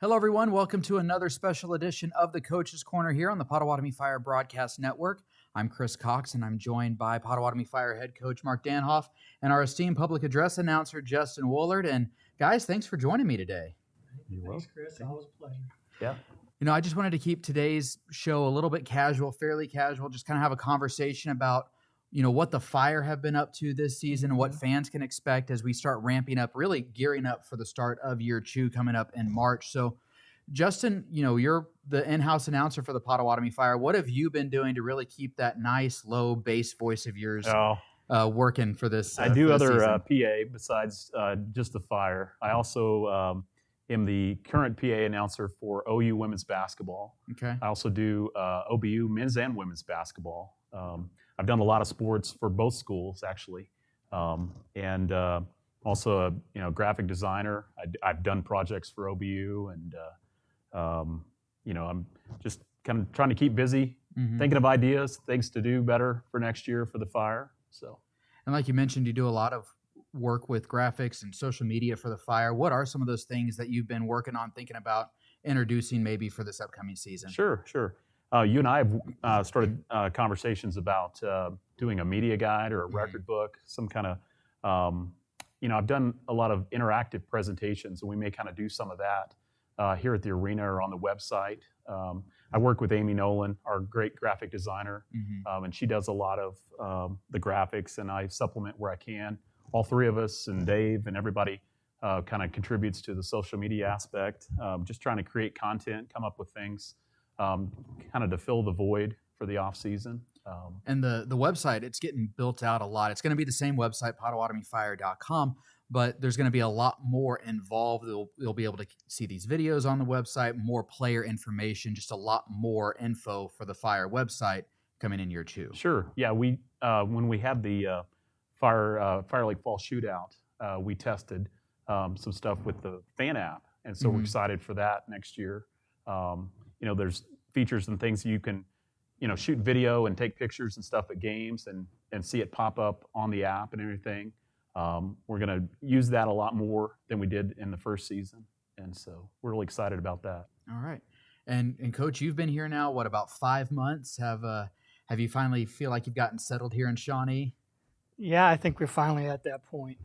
Hello, everyone. Welcome to another special edition of the Coach's Corner here on the Potawatomi Fire Broadcast Network. I'm Chris Cox, and I'm joined by Potawatomi Fire head coach Mark Danhoff and our esteemed public address announcer Justin Woolard. And guys, thanks for joining me today. Thanks, Chris. Always a pleasure. Yeah. I just wanted to keep today's show a little bit casual, fairly casual, just kind of have a conversation about, what the Fire have been up to this season and what fans can expect as we start ramping up, really gearing up for the start of year two coming up in March. So, Justin, you're the in-house announcer for the Potawatomi Fire. What have you been doing to really keep that nice, low bass voice of yours working for this? I do other season? PA besides just the Fire. I also am the current PA announcer for OU women's basketball. Okay. I also do OBU men's and women's basketball. I've done a lot of sports for both schools, actually, and also a graphic designer. I've done projects for OBU, and I'm just kind of trying to keep busy, thinking of ideas, things to do better for next year for the Fire. So, and like you mentioned, you do a lot of work with graphics and social media for the Fire. What are some of those things that you've been working on, thinking about introducing maybe for this upcoming season? Sure. You and I have started conversations about doing a media guide or a record book, some kind of, I've done a lot of interactive presentations, and we may kind of do some of that here at the arena or on the website. I work with Amy Nolan, our great graphic designer, and she does a lot of the graphics, and I supplement where I can. All three of us and Dave and everybody kind of contributes to the social media aspect, just trying to create content, come up with things kind of to fill the void for the off season. And the website, it's getting built out a lot. It's going to be the same website, PottawatomiFire.com, but there's going to be a lot more involved. You'll be able to see these videos on the website, more player information, just a lot more info for the Fire website coming in year two. Sure. Yeah, we when we had the Fire Lake Fall Shootout, we tested some stuff with the fan app, and so we're excited for that next year. There's features and things you can, shoot video and take pictures and stuff at games and see it pop up on the app and everything. We're going to use that a lot more than we did in the first season, and so we're really excited about that. All right. And Coach, you've been here now, about 5 months? Have you finally feel like you've gotten settled here in Shawnee? Yeah, I think we're finally at that point.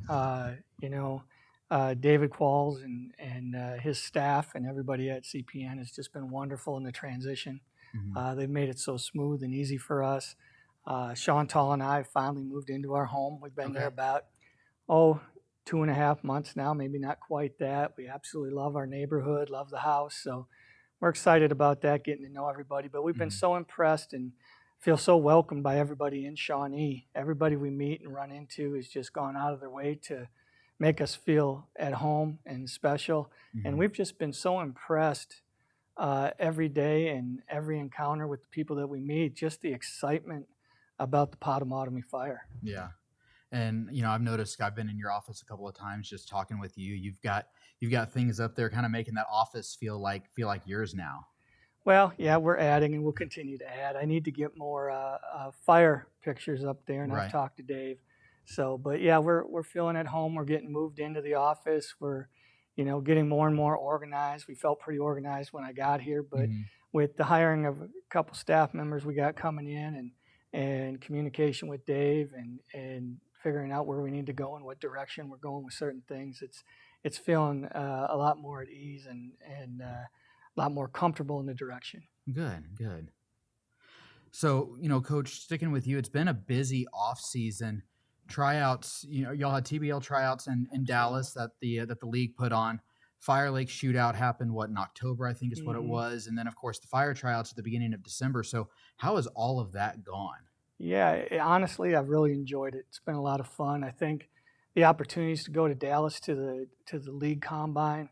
David Qualls and his staff and everybody at CPN has just been wonderful in the transition. They've made it so smooth and easy for us. Sean Tall and I finally moved into our home. We've been there about 2.5 months now, maybe not quite that. We absolutely love our neighborhood, love the house. So we're excited about that, getting to know everybody. But we've been so impressed and feel so welcomed by everybody in Shawnee. Everybody we meet and run into has just gone out of their way to make us feel at home and special. And we've just been so impressed every day and every encounter with the people that we meet, just the excitement about the Potawatomi Fire. Yeah. And, I've noticed, I've been in your office a couple of times just talking with you. You've got things up there kind of making that office feel like yours now. Well, yeah, we're adding and we'll continue to add. I need to get more fire pictures up there, and I've talked to Dave. So, but yeah, we're feeling at home. We're getting moved into the office. We're, getting more and more organized. We felt pretty organized when I got here, but with the hiring of a couple staff members we got coming in and communication with Dave and figuring out where we need to go and what direction we're going with certain things, it's feeling a lot more at ease and a lot more comfortable in the direction. Good. So, Coach, sticking with you, it's been a busy off season. Tryouts, y'all had TBL tryouts in Dallas that the league put on. Fire Lake Shootout happened, in October, I think is what it was. And then, of course, the Fire tryouts at the beginning of December. So how has all of that gone? Yeah, honestly, I've really enjoyed it. It's been a lot of fun. I think the opportunities to go to Dallas to the league combine,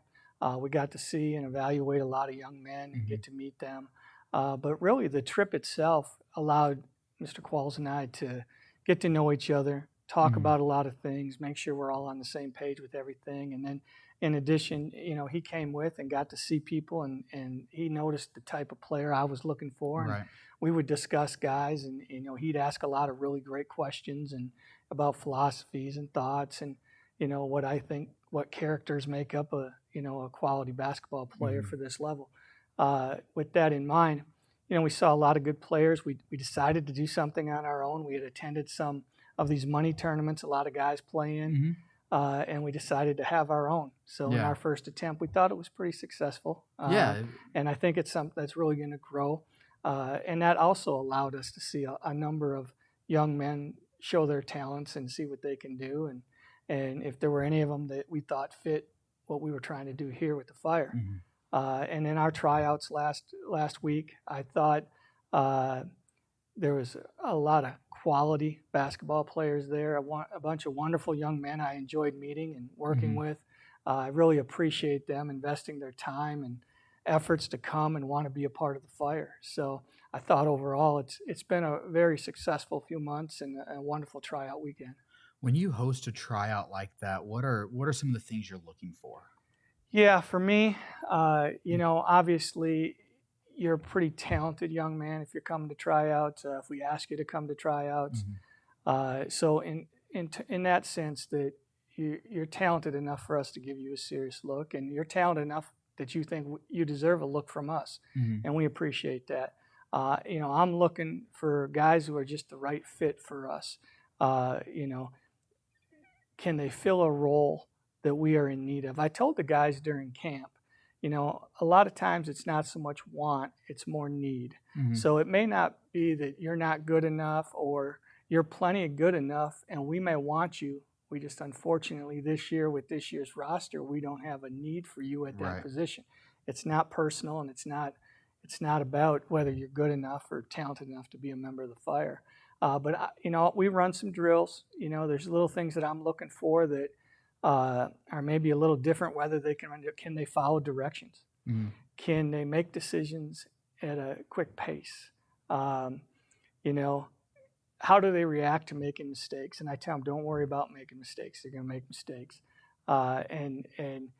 we got to see and evaluate a lot of young men and get to meet them. But really, the trip itself allowed Mr. Qualls and I to get to know each other, talk about a lot of things, make sure we're all on the same page with everything. And then in addition, he came with and got to see people and he noticed the type of player I was looking for. Right. And we would discuss guys and, he'd ask a lot of really great questions and about philosophies and thoughts and, what I think, what characters make up a a quality basketball player Mhm. for this level. With that in mind, we saw a lot of good players. We decided to do something on our own. We had attended some of these money tournaments, a lot of guys play in, Mhm. and we decided to have our own. So in Yeah. our first attempt, we thought it was pretty successful. Yeah. And I think it's something that's really going to grow. And that also allowed us to see a number of young men show their talents and see what they can do. And if there were any of them that we thought fit what we were trying to do here with the Fire. Mhm. And in our tryouts last week, I thought there was a lot of quality basketball players there, a bunch of wonderful young men I enjoyed meeting and working Mhm. with. I really appreciate them investing their time and efforts to come and want to be a part of the Fire. So I thought overall it's been a very successful few months and a wonderful tryout weekend. When you host a tryout like that, what are some of the things you're looking for? Yeah, for me, obviously you're a pretty talented young man if you're coming to tryouts. If we ask you to come to tryouts, so in that sense that you're talented enough for us to give you a serious look, and you're talented enough that you think you deserve a look from us, Mhm. and we appreciate that. I'm looking for guys who are just the right fit for us. Can they fill a role that we are in need of? I told the guys during camp, a lot of times it's not so much want, it's more need. Mhm. So it may not be that you're not good enough or you're plenty good enough and we may want you. We just unfortunately this year with this year's roster, we don't have a need for you at that Right. position. It's not personal and it's not about whether you're good enough or talented enough to be a member of the Fire. But we run some drills. There's little things that I'm looking for that are maybe a little different. Whether they can they follow directions? Mhm. Can they make decisions at a quick pace? Um, you know, how do they react to making mistakes? And I tell them, don't worry about making mistakes. They're going to make mistakes. And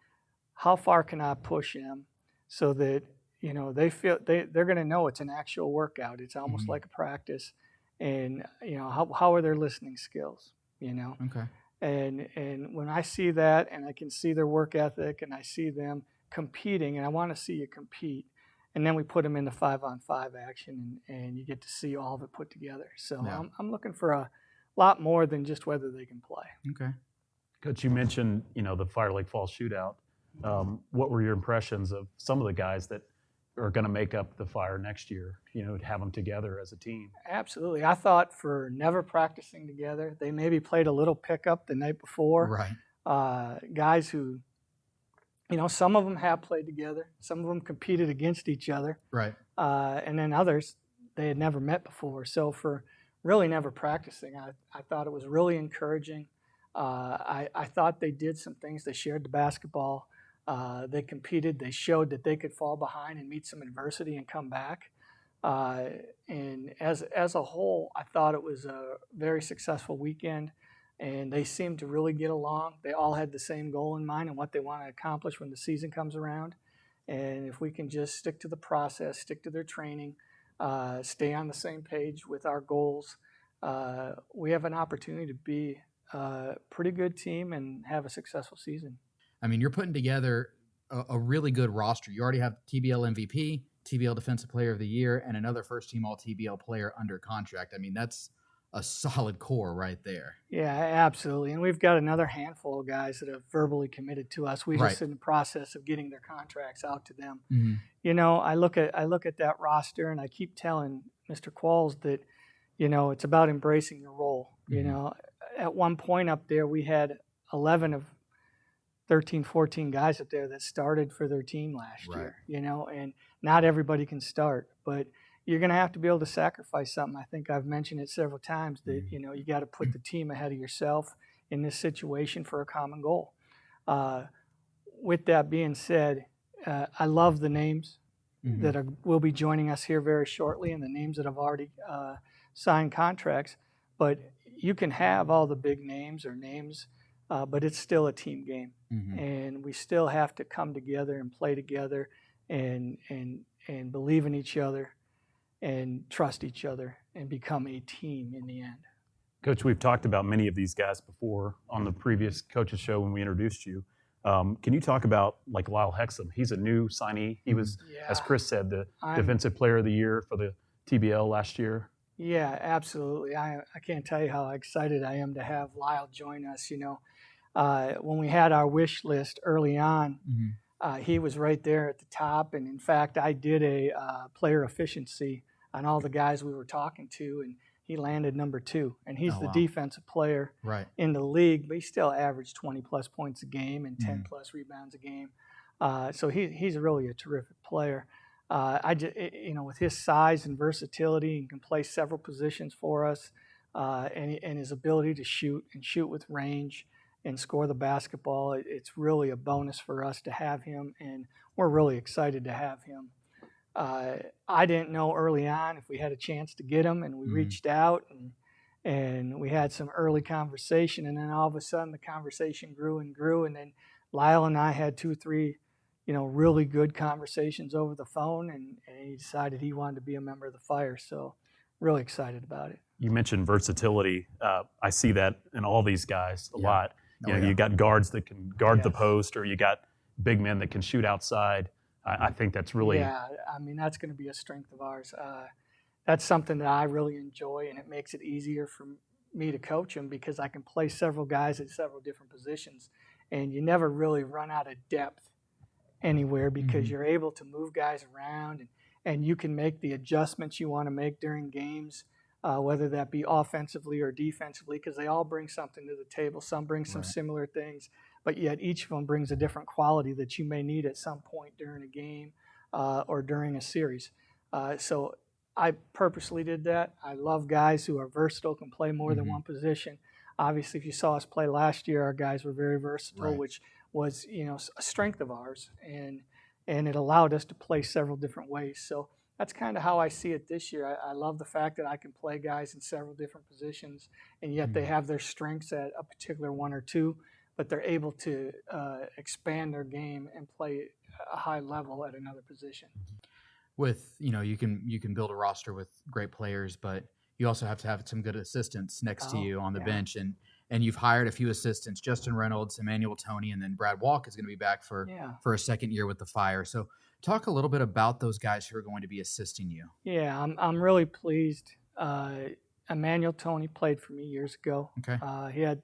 how far can I push them so that they feel they're going to know it's an actual workout. It's almost Mhm. like a practice. And how are their listening skills? Okay. And when I see that, and I can see their work ethic, and I see them competing, and I want to see you compete. And then we put them into 5-on-5 action, and you get to see all of it put together. So Yeah. I'm looking for a lot more than just whether they can play. Okay. Coach, you mentioned the Fire Lake Falls shootout. What were your impressions of some of the guys that are going to make up the Fire next year? To have them together as a team. Absolutely. I thought for never practicing together, they maybe played a little pickup the night before. Right. Guys who, some of them have played together. Some of them competed against each other. Right. And then others, they had never met before. So for really never practicing, I thought it was really encouraging. I thought they did some things. They shared the basketball. They competed. They showed that they could fall behind and meet some adversity and come back. And as a whole, I thought it was a very successful weekend, and they seemed to really get along. They all had the same goal in mind and what they want to accomplish when the season comes around. And if we can just stick to the process, stick to their training, stay on the same page with our goals, we have an opportunity to be a pretty good team and have a successful season. I mean, you're putting together a really good roster. You already have TBL MVP, TBL Defensive Player of the Year, and another first-team All-TBL player under contract. I mean, that's a solid core right there. Yeah, absolutely. And we've got another handful of guys that have verbally committed to us. We're just in the process of getting their contracts out to them. Mm-hmm. I look at that roster, and I keep telling Mr. Qualls that, it's about embracing your role. Mm-hmm. At one point up there, we had 11 of 13, 14 guys up there that started for their team last year, and not everybody can start, but you're going to have to be able to sacrifice something. I think I've mentioned it several times that, you got to put the team ahead of yourself in this situation for a common goal. With that being said, I love the names that will be joining us here very shortly and the names that have already signed contracts, but you can have all the big names or names, but it's still a team game. And we still have to come together and play together and believe in each other and trust each other and become a team in the end. Coach, we've talked about many of these guys before on the previous coaches show when we introduced you. Can you talk about like Lyle Hexum? He's a new signee. He was, as Chris said, the Defensive Player of the Year for the TBL last year. Yeah, absolutely. I can't tell you how excited I am to have Lyle join us. When we had our wish list early on, he was right there at the top. And in fact, I did a player efficiency on all the guys we were talking to, and he landed number 2. And he's the defensive player in the league, but he still averaged 20-plus points a game and 10-plus rebounds a game. So he's really a terrific player. With his size and versatility, and can play several positions for us, and his ability to shoot with range and score the basketball, it's really a bonus for us to have him, and we're really excited to have him. I didn't know early on if we had a chance to get him, and we reached out, and we had some early conversation, and then all of a sudden the conversation grew and grew, and then Lyle and I had 2 or 3 really good conversations over the phone, and he decided he wanted to be a member of the Fire. So really excited about it. You mentioned versatility. I see that in all these guys a lot. You got guards that can guard the post, or you got big men that can shoot outside. I think that's really... Yeah, that's going to be a strength of ours. That's something that I really enjoy, and it makes it easier for me to coach them because I can play several guys at several different positions, and you never really run out of depth anywhere because you're able to move guys around, and you can make the adjustments you want to make during games, whether that be offensively or defensively, because they all bring something to the table. Some bring some similar things, but yet each of them brings a different quality that you may need at some point during a game or during a series. So I purposely did that. I love guys who are versatile, can play more than one position. Obviously, if you saw us play last year, our guys were very versatile, which was a strength of ours, and it allowed us to play several different ways. So that's kind of how I see it this year. I love the fact that I can play guys in several different positions, and yet they have their strengths at a particular 1 or 2, but they're able to expand their game and play a high level at another position. With you can build a roster with great players, but you also have to have some good assistants next to you on the bench, and you've hired a few assistants: Justin Reynolds, Emmanuel Toney, and then Brad Walk is going to be back for a second year with the Fire. So talk a little bit about those guys who are going to be assisting you. Yeah, I'm really pleased. Emmanuel Toney played for me years ago. Okay. He had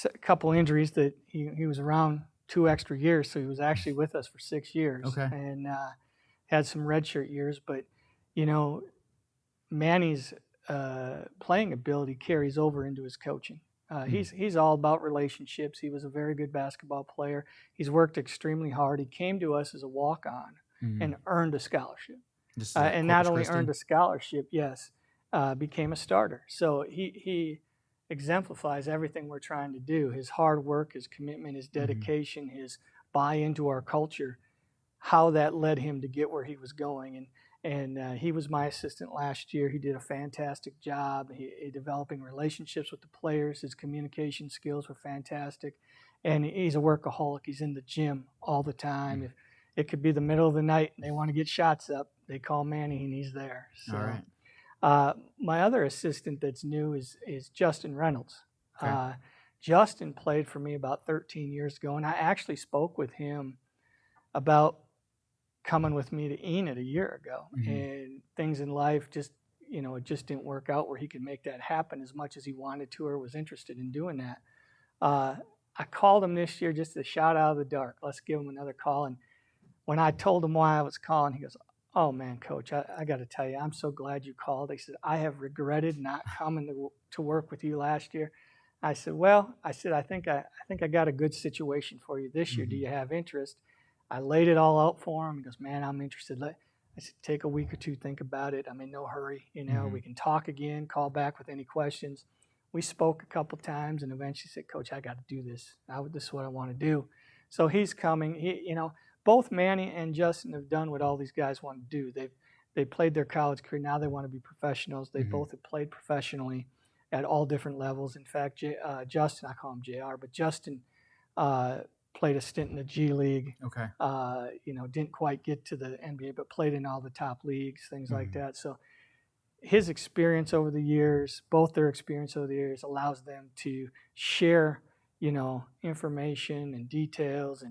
a couple injuries that he was around 2 extra years, so he was actually with us for 6 years. Okay. And had some redshirt years, but Manny's playing ability carries over into his coaching. He's all about relationships. He was a very good basketball player. He's worked extremely hard. He came to us as a walk-on and earned a scholarship. And not only earned a scholarship, became a starter. So he exemplifies everything we're trying to do. His hard work, his commitment, his dedication, his buy-in to our culture, how that led him to get where he was going. And he was my assistant last year. He did a fantastic job developing relationships with the players. His communication skills were fantastic. And he's a workaholic. He's in the gym all the time. If it could be the middle of the night and they want to get shots up, they call Manny and he's there. So, all right. My other assistant that's new is Justin Reynolds. Okay. Justin played for me about 13 years ago, and I actually spoke with him about coming with me to Enid a year ago, and things in life just didn't work out where he could make that happen as much as he wanted to or was interested in doing that. I called him this year just to shout out of the dark. Let's give him another call. And when I told him why I was calling, he goes, "Oh man, Coach, I got to tell you, I'm so glad you called." He said, "I have regretted not coming to work with you last year." I said, I think I got a good situation for you this year. Do you have interest? I laid it all out for him. He goes, "Man, I'm interested." I said, "Take a week or two, think about it. I'm in no hurry. We can talk again, call back with any questions." We spoke a couple times and eventually said, "Coach, I got to do this. This is what I want to do." So he's coming. Both Manny and Justin have done what all these guys want to do. They played their college career. Now they want to be professionals. They both have played professionally at all different levels. In fact, Justin, I call him JR, but Justin played a stint in the G League. Okay. Didn't quite get to the NBA, but played in all the top leagues, things like that. So his experience over the years, both their experience over the years, allows them to share information and details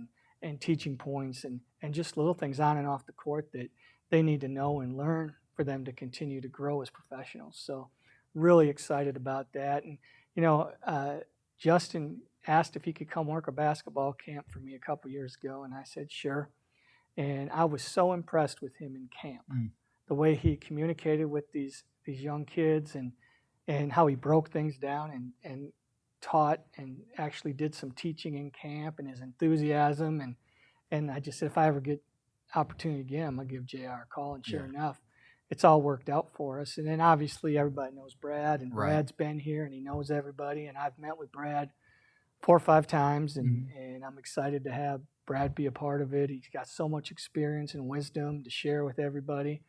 and teaching points and just little things on and off the court that they need to know and learn for them to continue to grow as professionals. So really excited about that. And, Justin asked if he could come work a basketball camp for me a couple years ago, and I said, sure. And I was so impressed with him in camp, the way he communicated with these young kids and how he broke things down and taught and actually did some teaching in camp, and his enthusiasm. And I just said, if I ever get opportunity again, I'm going to give JR a call. And sure enough, it's all worked out for us. And then obviously everybody knows Brad, and Brad's been here and he knows everybody. And I've met with Brad 4 or 5 times, and I'm excited to have Brad be a part of it. He's got so much experience and wisdom to share with everybody.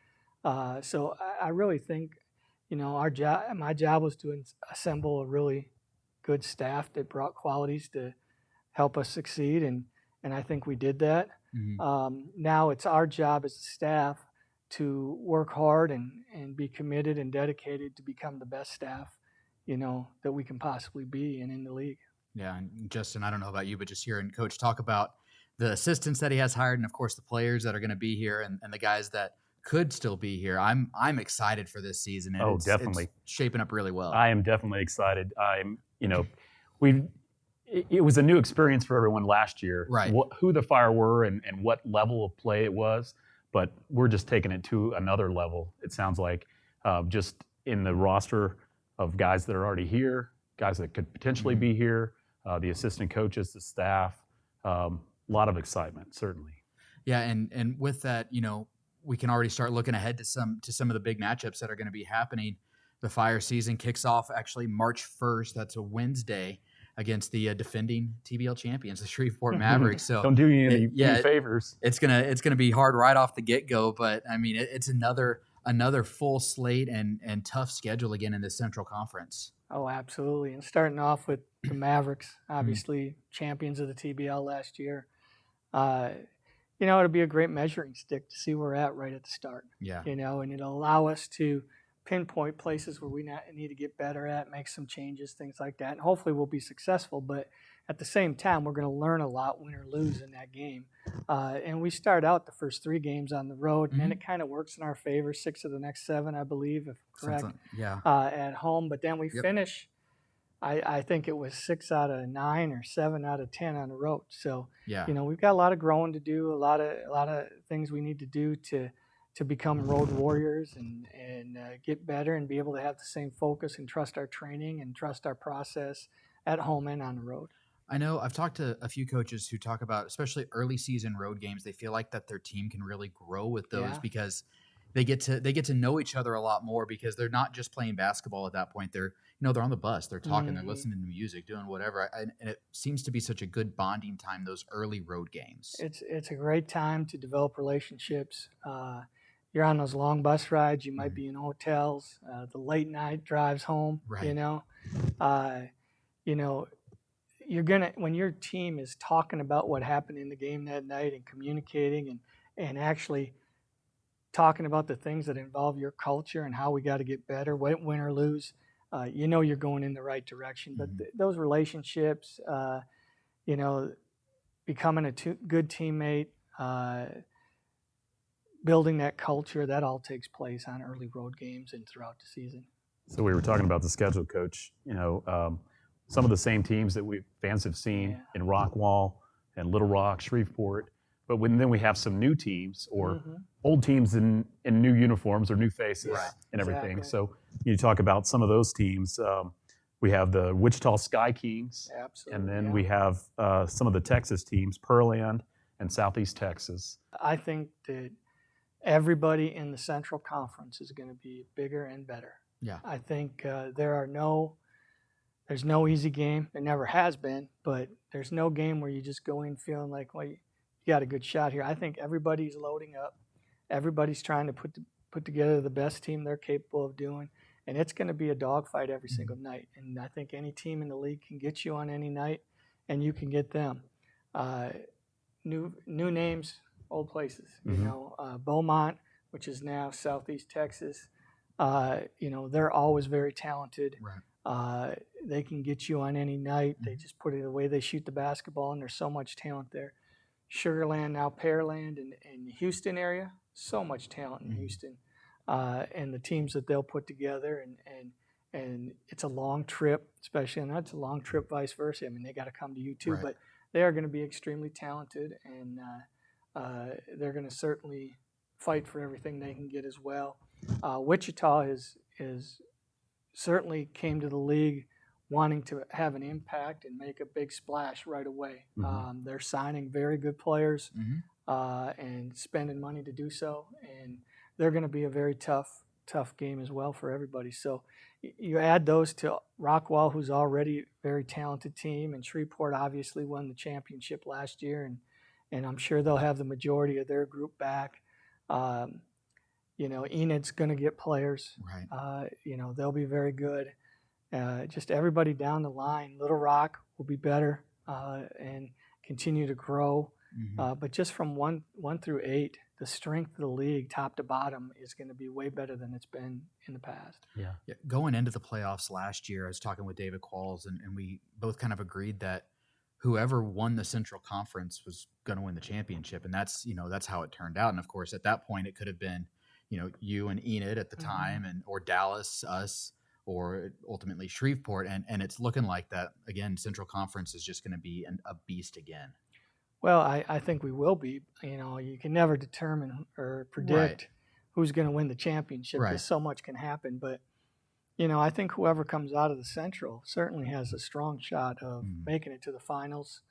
So I really think, my job was to assemble a really good staff that brought qualities to help us succeed, and I think we did that. Now it's our job as a staff to work hard and be committed and dedicated to become the best staff, that we can possibly be in the league. Yeah, and Justin, I don't know about you, but just hearing Coach talk about the assistants that he has hired, and of course the players that are going to be here, and the guys that could still be here, I'm excited for this season. And Definitely. It's shaping up really well. I am definitely excited. It was a new experience for everyone last year. Right. Who the Fire were and what level of play it was, but we're just taking it to another level. It sounds like just in the roster of guys that are already here, guys that could potentially be here, the assistant coaches, the staff. A lot of excitement, certainly. Yeah, and with that, we can already start looking ahead to some of the big matchups that are going to be happening. The Fire season kicks off actually March 1st. That's a Wednesday against the defending TBL champions, the Shreveport Mavericks. So don't do you any favors. It's gonna be hard right off the get go, but I mean it's another full slate and tough schedule again in the Central Conference. Oh, absolutely. And starting off with the Mavericks, obviously champions of the TBL last year. It'll be a great measuring stick to see where we're at right at the start. Yeah. And it'll allow us to pinpoint places where we need to get better at, make some changes, things like that. And hopefully we'll be successful. But at the same time, we're going to learn a lot, win or lose in that game. And we start out the first 3 games on the road, and then it kind of works in our favor, 6 of the next 7, I believe, if correct, at home. But then we finish, I think it was 6 out of 9 or 7 out of 10 on the road. So, we've got a lot of growing to do, a lot of things we need to do to become road warriors and get better and be able to have the same focus and trust our training and trust our process at home and on the road. I know I've talked to a few coaches who talk about, especially early season road games, they feel like that their team can really grow with those because they get to know each other a lot more, because they're not just playing basketball at that point. They're they're on the bus, they're talking, they're listening to music, doing whatever. And it seems to be such a good bonding time, those early road games. It's a great time to develop relationships. You're on those long bus rides. You might be in hotels, the late night drives home. Right. You're gonna, when your team is talking about what happened in the game that night and communicating and actually talking about the things that involve your culture and how we got to get better, win or lose, you're going in the right direction. But those relationships, becoming a good teammate, building that culture, that all takes place on early road games and throughout the season. So we were talking about the schedule, Coach. Some of the same teams that fans have seen in Rockwall and Little Rock, Shreveport, but then we have some new teams or old teams in new uniforms or new faces and everything. Exactly. So you talk about some of those teams. We have the Wichita Sky Kings, Absolutely, and then we have some of the Texas teams, Pearland and Southeast Texas. I think that everybody in the Central Conference is going to be bigger and better. Yeah. I think there's no easy game. There never has been, but there's no game where you just go in feeling like, well, you got a good shot here. I think everybody's loading up. Everybody's trying to put together the best team they're capable of doing, and it's going to be a dogfight every single night. And I think any team in the league can get you on any night, and you can get them. New names, old places. Beaumont, which is now Southeast Texas. They're always very talented. Right. They can get you on any night. They just put it the way they shoot the basketball, and there's so much talent there. Sugar Land, now Pearland, and Houston area, so much talent in Houston, and the teams that they'll put together, and it's a long trip, especially, and that's a long trip, vice versa. I mean, they got to come to you too, Right. but they are going to be extremely talented, and they're going to certainly fight for everything they can get as well. Wichita is certainly came to the league wanting to have an impact and make a big splash right away. They're signing very good players and spending money to do so, and they're going to be a very tough game as well for everybody. So you add those to Rockwall, who's already a very talented team, and Shreveport obviously won the championship last year, and I'm sure they'll have the majority of their group back. Enid's going to get players. Right. They'll be very good. Just everybody down the line. Little Rock will be better and continue to grow. But just from 1 through 8, the strength of the league, top to bottom, is going to be way better than it's been in the past. Yeah, going into the playoffs last year, I was talking with David Qualls, and we both kind of agreed that whoever won the Central Conference was going to win the championship, and that's how it turned out. And of course, at that point, it could have been you and Enid at the time, or Dallas, us, or ultimately Shreveport, and it's looking like that again. Central Conference is just going to be a beast again. Well, I think we will be. You can never determine or predict who's going to win the championship. Right. Because so much can happen. But, I think whoever comes out of the Central certainly has a strong shot of making it to the finals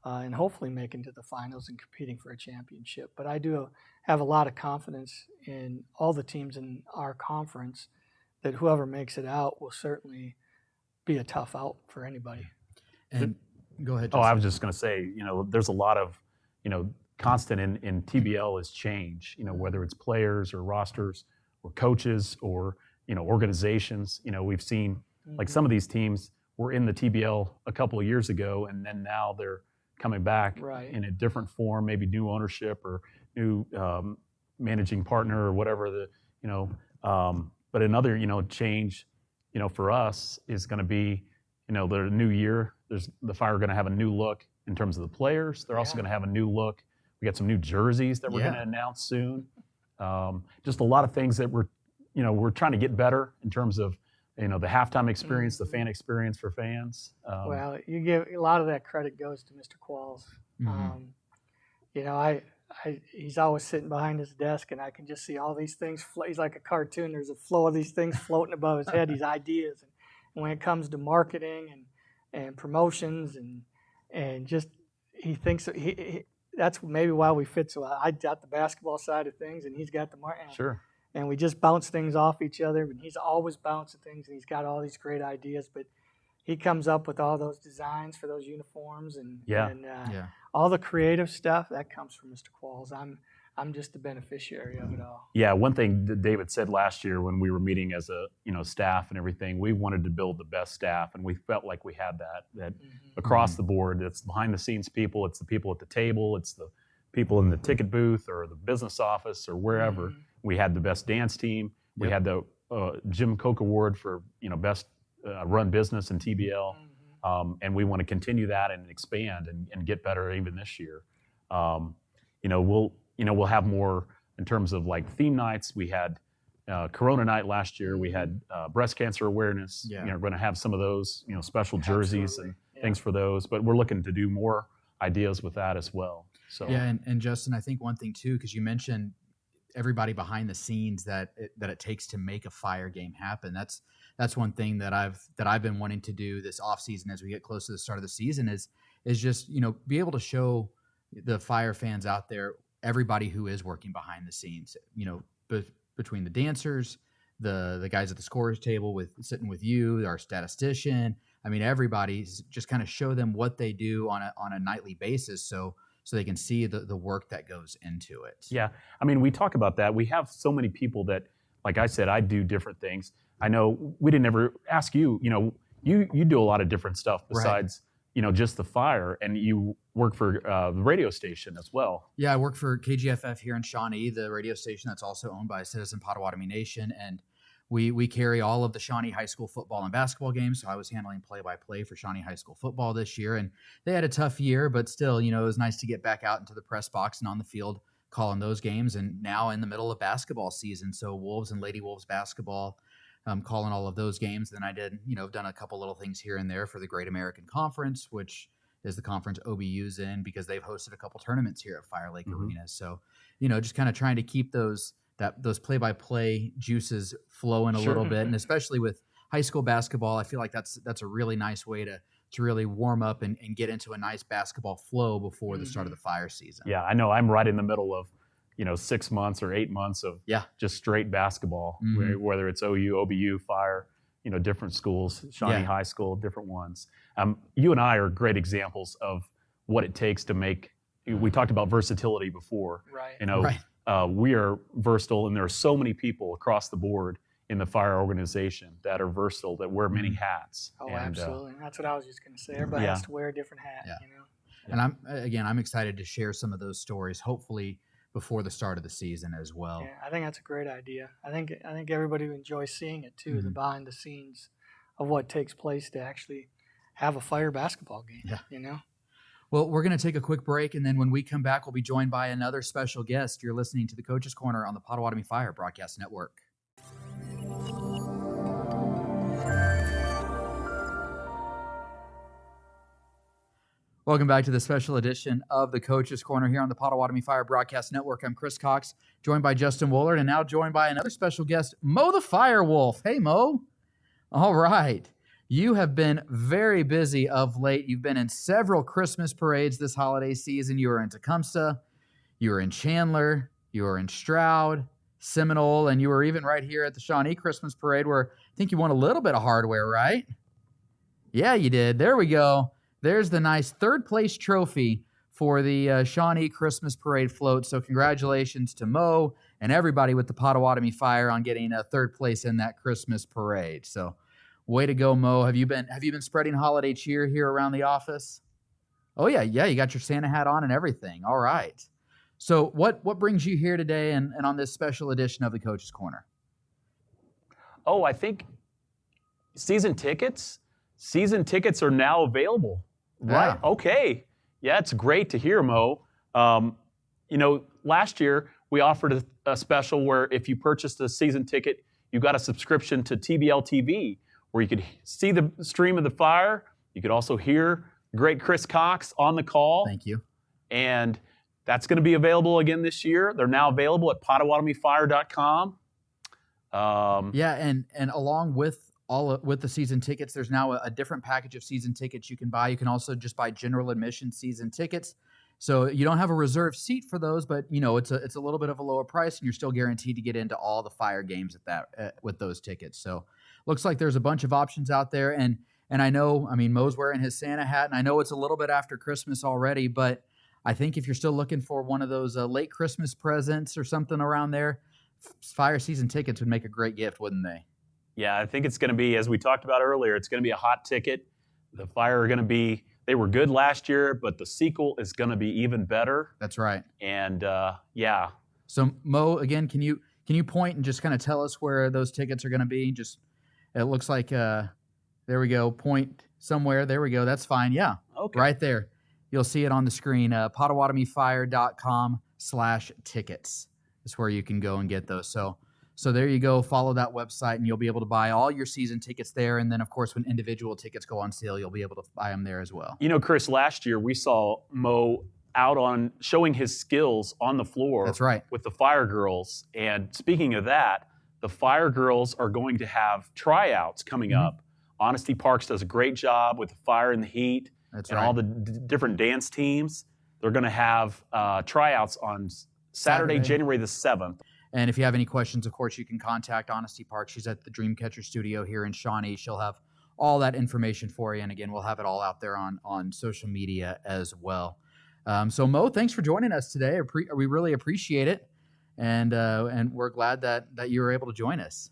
and hopefully making it to the finals and competing for a championship. But I do have a lot of confidence in all the teams in our conference that whoever makes it out will certainly be a tough out for anybody. And go ahead, Oh, I Justin. was just going to say, there's a lot of, constant in TBL is change, whether it's players or rosters or coaches or, organizations. We've seen like some of these teams were in the TBL a couple of years ago, and then now they're coming back in a different form, maybe new ownership or new managing partner or whatever but another, change, for us is going to be, the new year. The Fire are going to have a new look in terms of the players. They're also going to have a new look. We got some new jerseys that we're going to announce soon. Just a lot of things that we're trying to get better in terms of, the halftime experience, the fan experience for fans. Well, you give a lot of that credit goes to Mr. Qualls. He's always sitting behind his desk, and I can just see all these things. He's like a cartoon. There's a flow of these things floating above his head, these ideas. And when it comes to marketing and promotions and just he thinks that's maybe why we fit so well. I got the basketball side of things, and he's got the marketing. Sure. And we just bounce things off each other. And he's always bouncing things, and he's got all these great ideas. But he comes up with all those designs for those uniforms and all the creative stuff that comes from Mr. Qualls. I'm just the beneficiary of it all. Yeah, one thing that David said last year when we were meeting as a staff and everything, we wanted to build the best staff, and we felt like we had that across the board. It's behind the scenes people, it's the people at the table, it's the people in the ticket booth or the business office or wherever. We had the best dance team. We had the Jim Koch Award for best run business in TBL, and we want to continue that and expand and get better even this year. We'll have more in terms of like theme nights. We had Corona night last year. We had breast cancer awareness. We're going to have some of those, special jerseys and things for those. But we're looking to do more ideas with that as well. So and Justin, I think one thing too, because you mentioned everybody behind the scenes that it takes to make a Fire game happen. That's one thing that I've been wanting to do this off season as we get close to the start of the season is just be able to show the Fire fans out there everybody who is working behind the scenes, between the dancers, the guys at the scorers table sitting with you, our statistician. I mean, everybody's just kind of show them what they do on a nightly basis. So they can see the work that goes into it. Yeah. I mean, we talk about that. We have so many people that, like I said, I do different things. I know we didn't ever ask you, you do a lot of different stuff besides, just the Fire, and you work for the radio station as well. Yeah, I work for KGFF here in Shawnee, the radio station that's also owned by Citizen Potawatomi Nation. And we carry all of the Shawnee High School football and basketball games. So I was handling play-by-play for Shawnee High School football this year, and they had a tough year, but still, it was nice to get back out into the press box and on the field calling those games. And now in the middle of basketball season, so Wolves and Lady Wolves basketball, calling all of those games. Then I did, done a couple little things here and there for the Great American Conference, which is the conference OBU's in, because they've hosted a couple tournaments here at Fire Lake Arena. So, just kind of trying to keep those play-by-play juices flowing a little bit. And especially with high school basketball, I feel like that's a really nice way to really warm up and get into a nice basketball flow before the start of the Fire season. Yeah, I know. I'm right in the middle of 6 months or 8 months of just straight basketball, whether it's OU, OBU, Fire, different schools, Shawnee High School, different ones. You and I are great examples of what it takes to make. We talked about versatility before. Right. We are versatile, and there are so many people across the board in the Fire organization that are versatile, that wear many hats. Oh, and, absolutely. That's what I was just going to say. Everybody has to wear a different hat. Yeah. And I'm excited to share some of those stories, hopefully before the start of the season as well. Yeah, I think that's a great idea. I think everybody would enjoy seeing it too, the behind the scenes of what takes place to actually have a Fire basketball game. Yeah. Well, we're going to take a quick break, and then when we come back, we'll be joined by another special guest. You're listening to the Coach's Corner on the Potawatomi Fire Broadcast Network. Welcome back to the special edition of the Coach's Corner here on the Potawatomi Fire Broadcast Network. I'm Chris Cox, joined by Justin Woolard, and now joined by another special guest, Mo the Fire Wolf. Hey, Mo. All right. You have been very busy of late. You've been in several Christmas parades this holiday season. You were in Tecumseh, you were in Chandler, you were in Stroud, Seminole, and you were even right here at the Shawnee Christmas Parade, where I think you won a little bit of hardware, right? Yeah, you did. There we go. There's the nice third-place trophy for the Shawnee Christmas Parade float. So congratulations to Mo and everybody with the Potawatomi Fire on getting a third place in that Christmas parade. So way to go, Mo. Have you been spreading holiday cheer here around the office? Oh, yeah, you got your Santa hat on and everything. All right. So what brings you here today and on this special edition of the Coach's Corner? Oh, I think season tickets are now available. Right. Yeah. Okay. Yeah, it's great to hear, Mo. Last year we offered a special where if you purchased a season ticket, you got a subscription to TBL TV, where you could see the stream of the Fire. You could also hear great Chris Cox on the call. Thank you. And that's going to be available again this year. They're now available at PotawatomiFire.com. And along with with the season tickets, there's now a different package of season tickets you can buy. You can also just buy general admission season tickets. So you don't have a reserved seat for those, but it's a little bit of a lower price, and you're still guaranteed to get into all the Fire games with those tickets. So looks like there's a bunch of options out there. And I know, Mo's wearing his Santa hat, and I know it's a little bit after Christmas already, but I think if you're still looking for one of those late Christmas presents or something around there, Fire season tickets would make a great gift, wouldn't they? Yeah, I think it's going to be, as we talked about earlier, it's going to be a hot ticket. The Fire are going to be, they were good last year, but the sequel is going to be even better. That's right. And So Mo, again, can you point and just kind of tell us where those tickets are going to be? Just, it looks like, there we go, point somewhere. There we go. That's fine. Yeah. Okay. Right there. You'll see it on the screen. PotawatomiFire.com/tickets is where you can go and get those. So there you go. Follow that website, and you'll be able to buy all your season tickets there. And then, of course, when individual tickets go on sale, you'll be able to buy them there as well. Chris, last year we saw Mo out on showing his skills on the floor. That's right. With the Fire Girls. And speaking of that, the Fire Girls are going to have tryouts coming up. Honesty Parks does a great job with the Fire and the Heat. That's and right. all the different dance teams. They're going to have tryouts on Saturday, January the 7th. And if you have any questions, of course, you can contact Honesty Park. She's at the Dreamcatcher Studio here in Shawnee. She'll have all that information for you. And again, we'll have it all out there on social media as well. So Mo, thanks for joining us today. We really appreciate it. And we're glad that you were able to join us.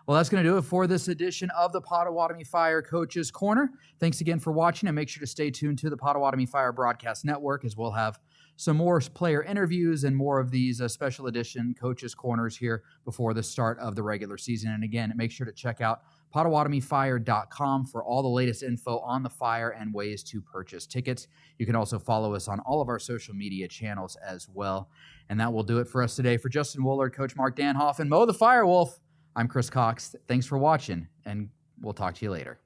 Well, that's going to do it for this edition of the Potawatomi Fire Coaches Corner. Thanks again for watching, and make sure to stay tuned to the Potawatomi Fire Broadcast Network, as we'll have some more player interviews and more of these special edition Coaches Corners here before the start of the regular season. And again, make sure to check out PotawatomiFire.com for all the latest info on the Fire and ways to purchase tickets. You can also follow us on all of our social media channels as well. And that will do it for us today. For Justin Woolard, Coach Mark Danhoff, and Mo the Firewolf, I'm Chris Cox. Thanks for watching, and we'll talk to you later.